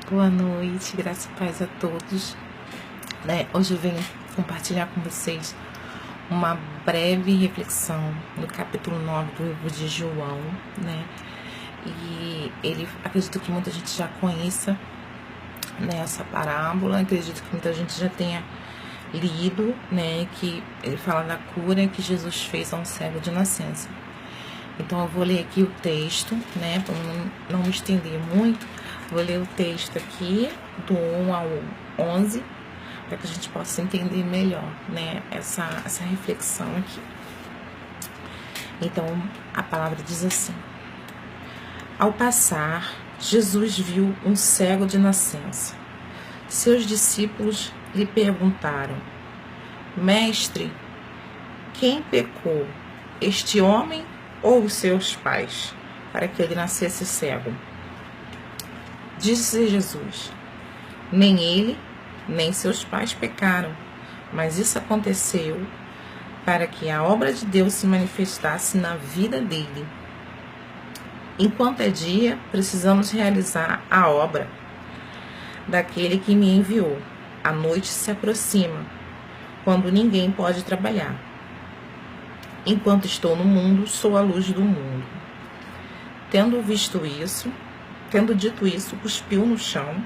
Boa noite, graça e paz a todos. Hoje eu venho compartilhar com vocês uma breve reflexão no capítulo 9 do livro de João, E acredito que muita gente já conheça, essa parábola, acredito que muita gente já tenha lido, que ele fala da cura que Jesus fez a um cego de nascença. Então eu vou ler aqui o texto, para não me estender muito. Vou ler o texto aqui do 1 ao 11, para que a gente possa entender melhor, essa reflexão aqui. Então a palavra diz assim: Ao passar, Jesus viu um cego de nascença. Seus discípulos lhe perguntaram: Mestre, quem pecou, este homem ou os seus pais, para que ele nascesse cego? Disse Jesus: Nem ele, nem seus pais pecaram, mas isso aconteceu para que a obra de Deus se manifestasse na vida dele. Enquanto é dia, precisamos realizar a obra daquele que me enviou. A noite se aproxima, quando ninguém pode trabalhar. Enquanto estou no mundo, sou a luz do mundo. Tendo dito isso, cuspiu no chão,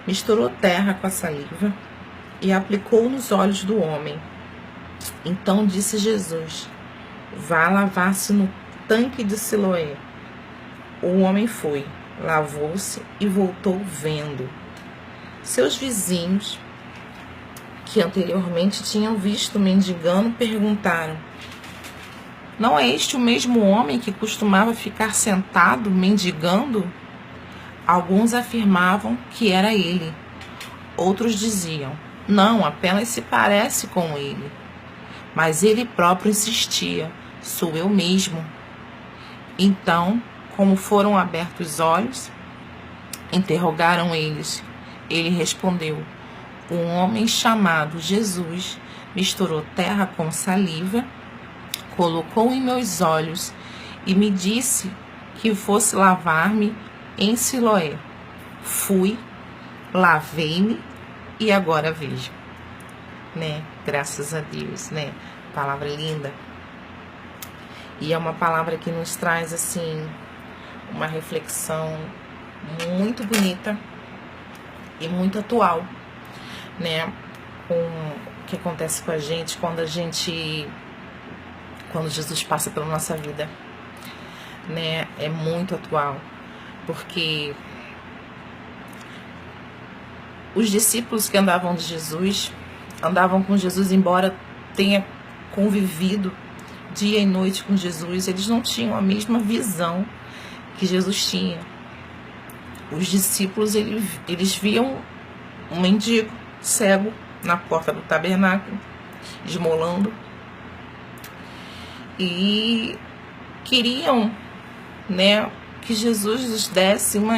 misturou terra com a saliva e aplicou nos olhos do homem. Então disse Jesus: Vá lavar-se no tanque de Siloé. O homem foi, lavou-se e voltou vendo. Seus vizinhos, que anteriormente tinham visto mendigando, perguntaram: Não é este o mesmo homem que costumava ficar sentado mendigando? Alguns afirmavam que era ele. Outros diziam: Não, apenas se parece com ele. Mas ele próprio insistia: Sou eu mesmo. Então, como foram abertos os olhos, interrogaram eles. Ele respondeu: Um homem chamado Jesus misturou terra com saliva, colocou em meus olhos e me disse que fosse lavar-me em Siloé. Fui, lavei-me e agora vejo. Graças a Deus, Palavra linda. E é uma palavra que nos traz, assim, uma reflexão muito bonita e muito atual, com o que acontece com a gente quando Jesus passa pela nossa vida, É muito atual, porque os discípulos que andavam com Jesus, embora tenha convivido dia e noite com Jesus, eles não tinham a mesma visão que Jesus tinha. Os discípulos, eles viam um mendigo cego na porta do tabernáculo, esmolando, e queriam, que Jesus lhes desse uma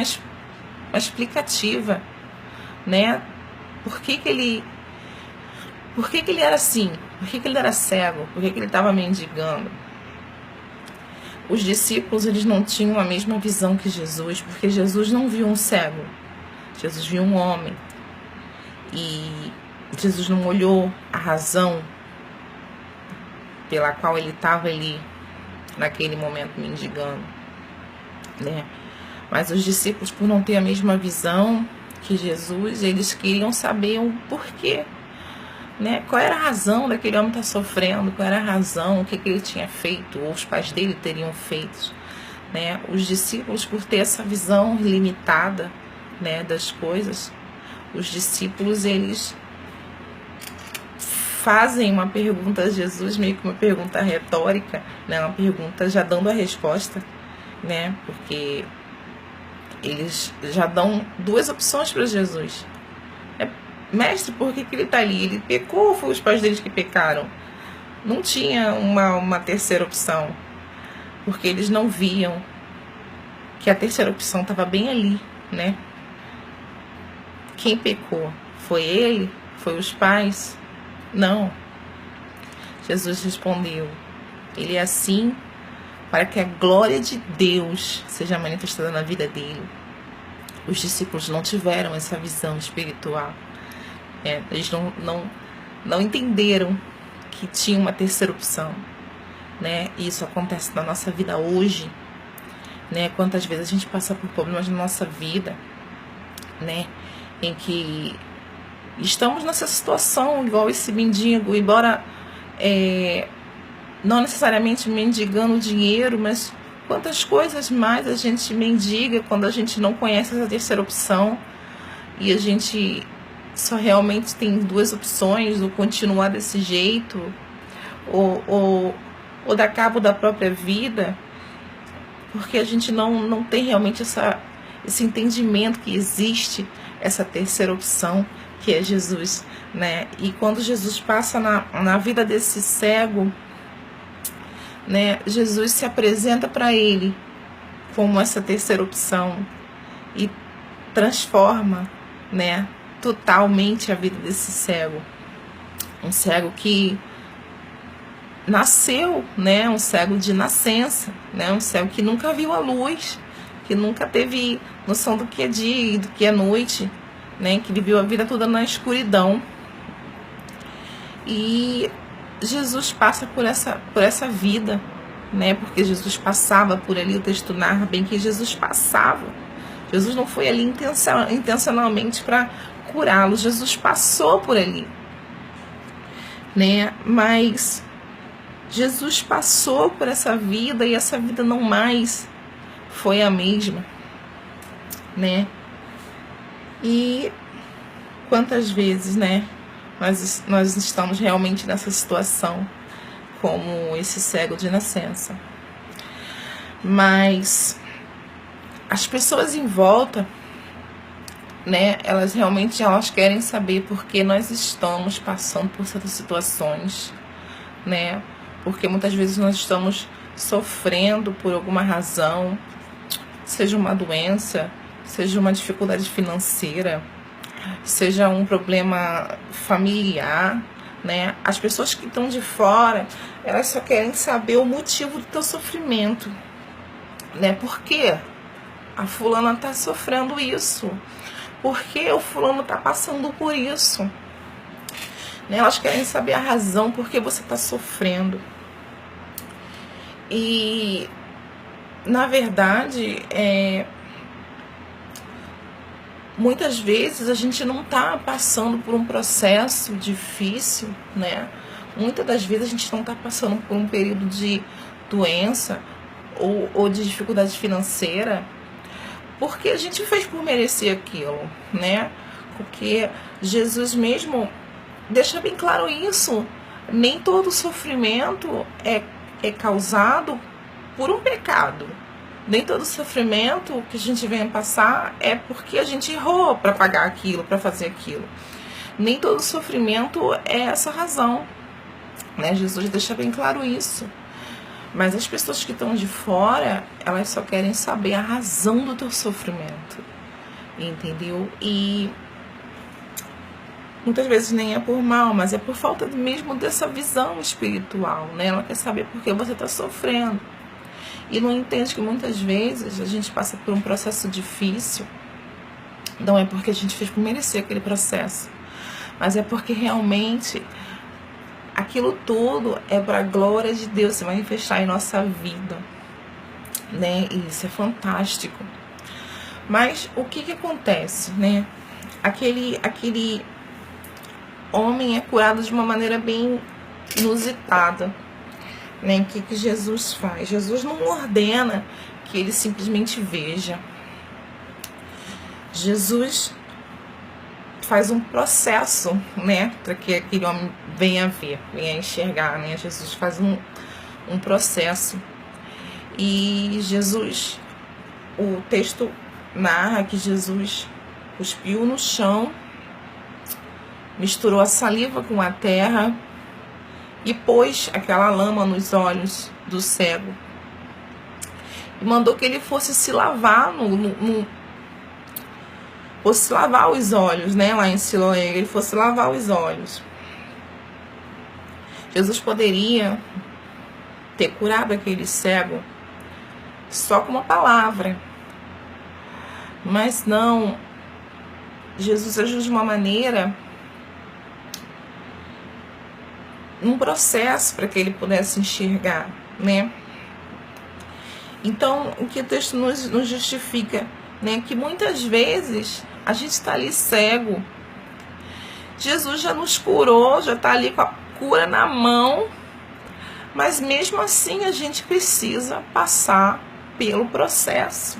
explicativa, Por que ele era assim? Por que ele era cego? Por que ele estava mendigando? Os discípulos, eles não tinham a mesma visão que Jesus, porque Jesus não viu um cego, Jesus viu um homem. E Jesus não olhou a razão pela qual ele estava ali naquele momento mendigando, Mas os discípulos, por não ter a mesma visão que Jesus, eles queriam saber o porquê, Qual era a razão daquele homem estar sofrendo? Qual era a razão? O que ele tinha feito? Ou os pais dele teriam feito? Os discípulos, por ter essa visão limitada, das coisas, os discípulos, eles fazem uma pergunta a Jesus, meio que uma pergunta retórica, uma pergunta já dando a resposta, porque eles já dão duas opções para Jesus. Mestre, por que ele está ali? Ele pecou ou foi os pais deles que pecaram? Não tinha uma terceira opção, porque eles não viam que a terceira opção estava bem ali, Quem pecou? Foi ele? Foi os pais? Não. Jesus respondeu: Ele é assim para que a glória de Deus seja manifestada na vida dele. Os discípulos não tiveram essa visão espiritual. Eles não entenderam que tinha uma terceira opção, né? E isso acontece na nossa vida hoje, né? Quantas vezes a gente passa por problemas na nossa vida, né? Em que estamos nessa situação, igual esse mendigo, embora não necessariamente mendigando dinheiro, mas quantas coisas mais a gente mendiga quando a gente não conhece essa terceira opção e a gente só realmente tem duas opções, ou continuar desse jeito, ou dar cabo da própria vida, porque a gente não tem realmente esse entendimento que existe essa terceira opção, que é Jesus, né? E quando Jesus passa na vida desse cego, né, Jesus se apresenta para ele como essa terceira opção e transforma, né, totalmente a vida desse cego. Um cego que nasceu, né, um cego de nascença, né, um cego que nunca viu a luz, que nunca teve noção do que é dia e do que é noite, né, que viveu a vida toda na escuridão. E Jesus passa por essa vida, né, porque Jesus passava por ali, o texto narra bem que Jesus passava. Jesus não foi ali intencionalmente para curá-lo, Jesus passou por ali, né, mas Jesus passou por essa vida e essa vida não mais foi a mesma, né? E quantas vezes, né, nós estamos realmente nessa situação, como esse cego de nascença. Mas as pessoas em volta, né, elas querem saber por que nós estamos passando por certas situações, né? Porque muitas vezes nós estamos sofrendo por alguma razão, seja uma doença, seja uma dificuldade financeira, seja um problema familiar, né? As pessoas que estão de fora, elas só querem saber o motivo do teu sofrimento, né? Por que a fulana está sofrendo isso? Por que o fulano está passando por isso? Né? Elas querem saber a razão por que você está sofrendo. E, na verdade, muitas vezes a gente não está passando por um processo difícil, né? Muitas das vezes a gente não está passando por um período de doença ou de dificuldade financeira porque a gente fez por merecer aquilo, né? Porque Jesus mesmo deixa bem claro isso. Nem todo sofrimento é causado por um pecado. Nem todo sofrimento que a gente vem passar é porque a gente errou para pagar aquilo, para fazer aquilo. Nem todo sofrimento é essa razão, né? Jesus deixa bem claro isso. Mas as pessoas que estão de fora, elas só querem saber a razão do teu sofrimento, entendeu? E muitas vezes nem é por mal, mas é por falta mesmo dessa visão espiritual, né? Ela quer saber por que você está sofrendo. E não entende que muitas vezes a gente passa por um processo difícil, não é porque a gente fez por merecer aquele processo, mas é porque realmente aquilo tudo é para a glória de Deus se manifestar em nossa vida, né? E isso é fantástico. Mas o que acontece, né? Aquele homem é curado de uma maneira bem inusitada, né? O que Jesus faz? Jesus não ordena que ele simplesmente veja. Jesus faz um processo, né, para que aquele homem venha a ver, venha a enxergar, né? Jesus faz um processo. E Jesus, o texto narra que Jesus cuspiu no chão, misturou a saliva com a terra e pôs aquela lama nos olhos do cego. E mandou que ele fosse se lavar fosse lavar os olhos, né? Lá em Siloé, ele fosse lavar os olhos. Jesus poderia ter curado aquele cego só com uma palavra, Mas não, Jesus agiu de uma maneira, num processo para que ele pudesse enxergar, né? Então, o que o texto nos justifica, né? Que muitas vezes a gente está ali cego. Jesus já nos curou, já está ali com a cura na mão, mas mesmo assim a gente precisa passar pelo processo.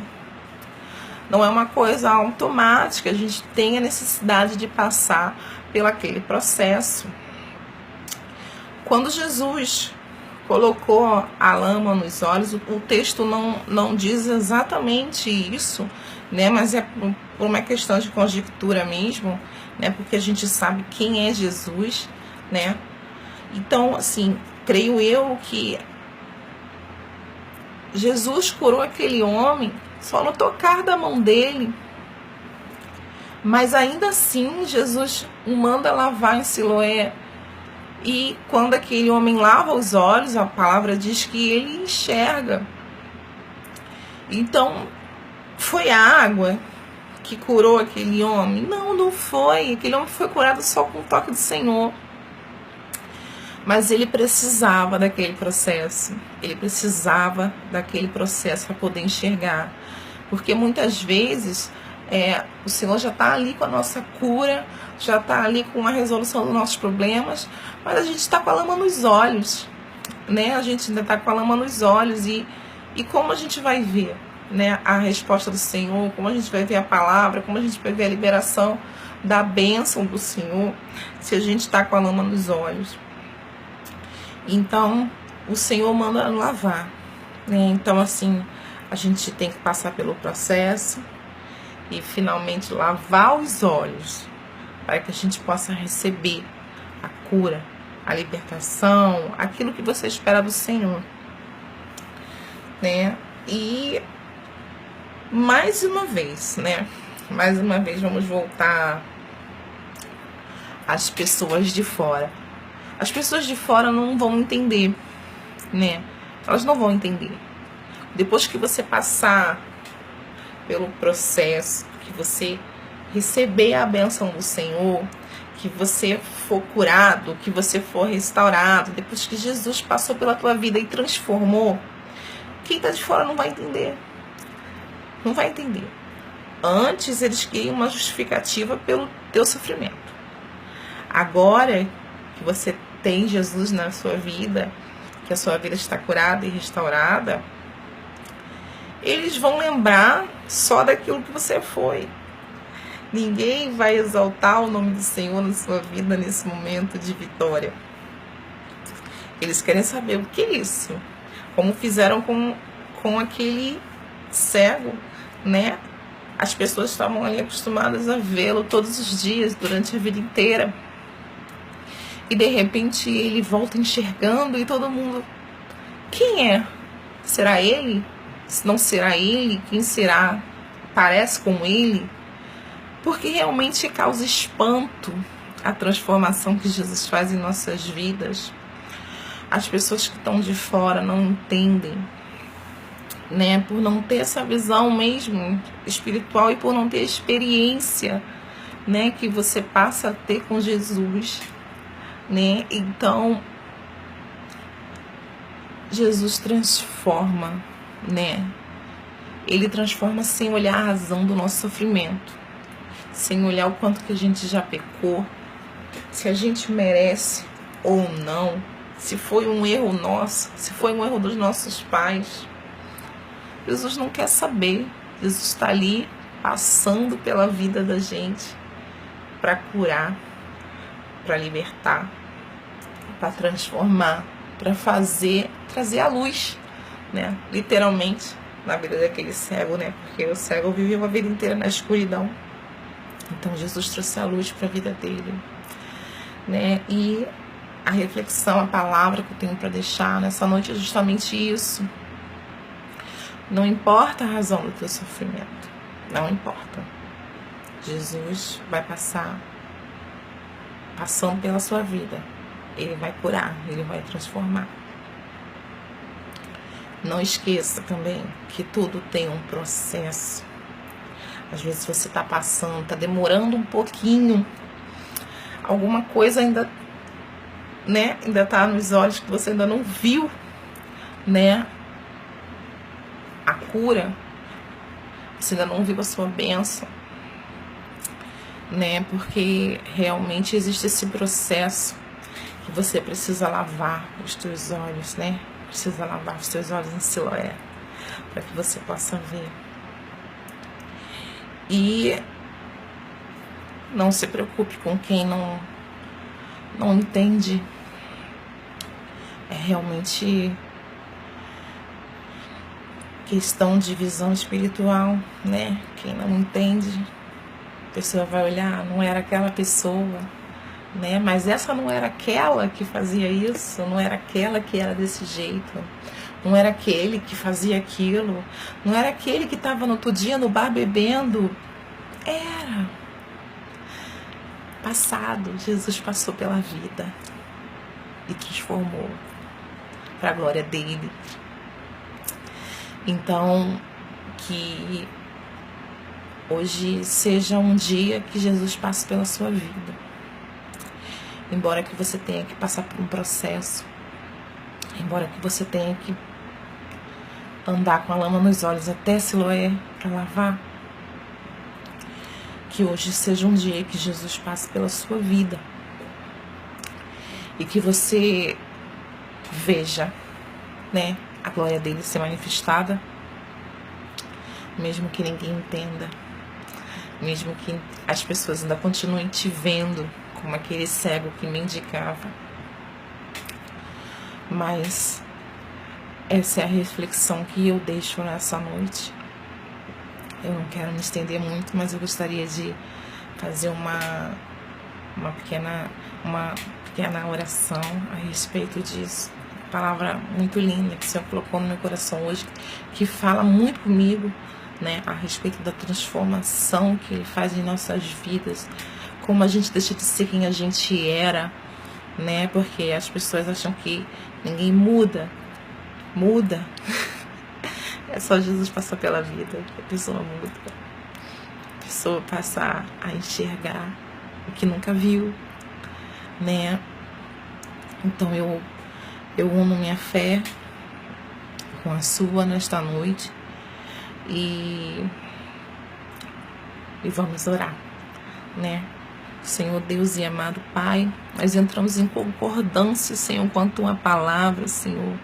Não é uma coisa automática, a gente tem a necessidade de passar pelo aquele processo. Quando Jesus colocou a lama nos olhos, o texto não diz exatamente isso, né? Mas é por uma questão de conjectura mesmo, né? Porque a gente sabe quem é Jesus, né? Então, assim, creio eu que Jesus curou aquele homem só no tocar da mão dele. Mas ainda assim, Jesus o manda lavar em Siloé. E quando aquele homem lava os olhos, a palavra diz que ele enxerga. Então, foi a água que curou aquele homem? Não, não foi. Aquele homem foi curado só com o toque do Senhor. Mas ele precisava daquele processo. Ele precisava daquele processo para poder enxergar. Porque muitas vezes o Senhor já está ali com a nossa cura, já está ali com a resolução dos nossos problemas, mas a gente está com a lama nos olhos, né? A gente ainda está com a lama nos olhos e como a gente vai ver, né, a resposta do Senhor, como a gente vai ver a palavra, como a gente vai ver a liberação da bênção do Senhor, se a gente está com a lama nos olhos. Então, o Senhor manda lavar, né? Então, assim, a gente tem que passar pelo processo e finalmente lavar os olhos para que a gente possa receber a cura, a libertação, aquilo que você espera do Senhor, né? E mais uma vez, né? Mais uma vez vamos voltar às pessoas de fora. As pessoas de fora não vão entender, né? Elas não vão entender. Depois que você passar pelo processo, que você receber a bênção do Senhor, que você for curado, que você for restaurado, depois que Jesus passou pela tua vida e transformou, quem está de fora não vai entender. Não vai entender. Antes eles queriam uma justificativa pelo teu sofrimento. Agora que você tem Jesus na sua vida, que a sua vida está curada e restaurada, eles vão lembrar só daquilo que você foi. Ninguém vai exaltar o nome do Senhor na sua vida nesse momento de vitória. Eles querem saber o que é isso. Como fizeram com aquele cego, né? As pessoas estavam ali acostumadas a vê-lo todos os dias, durante a vida inteira. E de repente ele volta enxergando e todo mundo... Quem é? Será ele? Se não será ele, quem será? Parece com ele? Porque realmente causa espanto a transformação que Jesus faz em nossas vidas. As pessoas que estão de fora não entendem, né? Por não ter essa visão mesmo espiritual e por não ter experiência, né, que você passa a ter com Jesus, né? Então, Jesus transforma, né? Ele transforma sem olhar a razão do nosso sofrimento, sem olhar o quanto que a gente já pecou, se a gente merece ou não, se foi um erro nosso, se foi um erro dos nossos pais. Jesus não quer saber. Jesus está ali passando pela vida da gente para curar, para libertar, para transformar, para trazer a luz, né? Literalmente, na vida daquele cego, né? Porque o cego viveu a vida inteira na escuridão. Então Jesus trouxe a luz para a vida dele, né? E a reflexão, a palavra que eu tenho para deixar nessa noite é justamente isso. Não importa a razão do teu sofrimento, não importa. Jesus vai passando pela sua vida. Ele vai curar, ele vai transformar. Não esqueça também que tudo tem um processo. Às vezes você está passando, está demorando um pouquinho, alguma coisa ainda, né, ainda está nos olhos que você ainda não viu, né, a cura, você ainda não viu a sua bênção, né, porque realmente existe esse processo que você precisa lavar os teus olhos, né, precisa lavar os teus olhos em Siloé, para que você possa ver. E não se preocupe com quem não entende. É realmente questão de visão espiritual, né? Quem não entende, a pessoa vai olhar, não era aquela pessoa, né? Mas essa não era aquela que fazia isso, não era aquela que era desse jeito, não era aquele que fazia aquilo, não era aquele que estava no outro dia no bar bebendo. Era passado. Jesus passou pela vida e transformou para a glória dele. Então, que hoje seja um dia que Jesus passe pela sua vida. Embora que você tenha que passar por um processo, embora que você tenha que andar com a lama nos olhos até Siloé para lavar, que hoje seja um dia que Jesus passe pela sua vida e que você veja, né, a glória dele ser manifestada, mesmo que ninguém entenda, mesmo que as pessoas ainda continuem te vendo como aquele cego que mendicava. Mas essa é a reflexão que eu deixo nessa noite. Eu não quero me estender muito, mas eu gostaria de fazer uma pequena oração a respeito disso. Palavra muito linda que o Senhor colocou no meu coração hoje, que fala muito comigo, né, a respeito da transformação que Ele faz em nossas vidas, como a gente deixa de ser quem a gente era, né, porque as pessoas acham que ninguém muda. É só Jesus passar pela vida que a pessoa muda. A pessoa passa a enxergar o que nunca viu, né? Então eu uno minha fé com a sua nesta noite e vamos orar, né? Senhor Deus e amado Pai, nós entramos em concordância, Senhor, quanto à palavra, Senhor,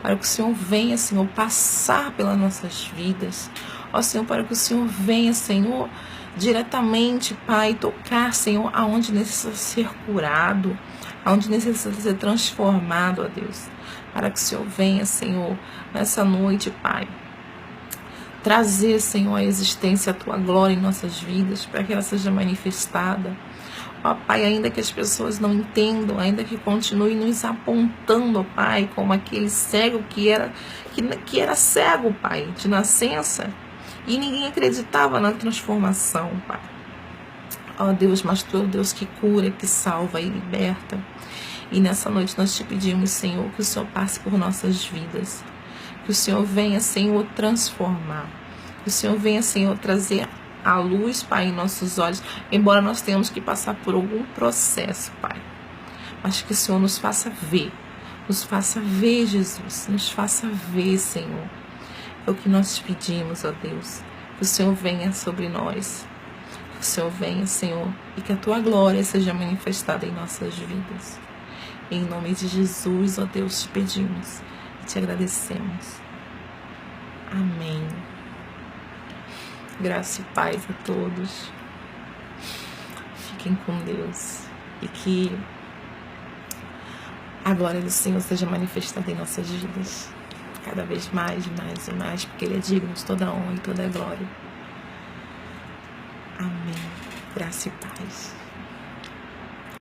para que o Senhor venha, Senhor, passar pelas nossas vidas. Ó Senhor, para que o Senhor venha, Senhor, diretamente, Pai, tocar, Senhor, aonde necessita ser curado, aonde necessita ser transformado, ó Deus. Para que o Senhor venha, Senhor, nessa noite, Pai, trazer, Senhor, a existência, a Tua glória em nossas vidas, para que ela seja manifestada. Ó Pai, ainda que as pessoas não entendam, ainda que continuem nos apontando, ó Pai, como aquele cego que era cego, Pai, de nascença, e ninguém acreditava na transformação, Pai. Ó Deus, mas Tu é o Deus que cura, que salva e liberta. E nessa noite nós te pedimos, Senhor, que o Senhor passe por nossas vidas, que o Senhor venha, Senhor, transformar, que o Senhor venha, Senhor, trazer a luz, Pai, em nossos olhos, embora nós tenhamos que passar por algum processo, Pai, mas que o Senhor nos faça ver, Jesus, nos faça ver, Senhor. É o que nós te pedimos, ó Deus, que o Senhor venha sobre nós, que o Senhor venha, Senhor, e que a Tua glória seja manifestada em nossas vidas. Em nome de Jesus, ó Deus, te pedimos e te agradecemos. Amém. Graça e paz a todos. Fiquem com Deus. E que a glória do Senhor seja manifestada em nossas vidas. Cada vez mais, mais e mais. Porque Ele é digno de toda honra e toda glória. Amém. Graça e paz.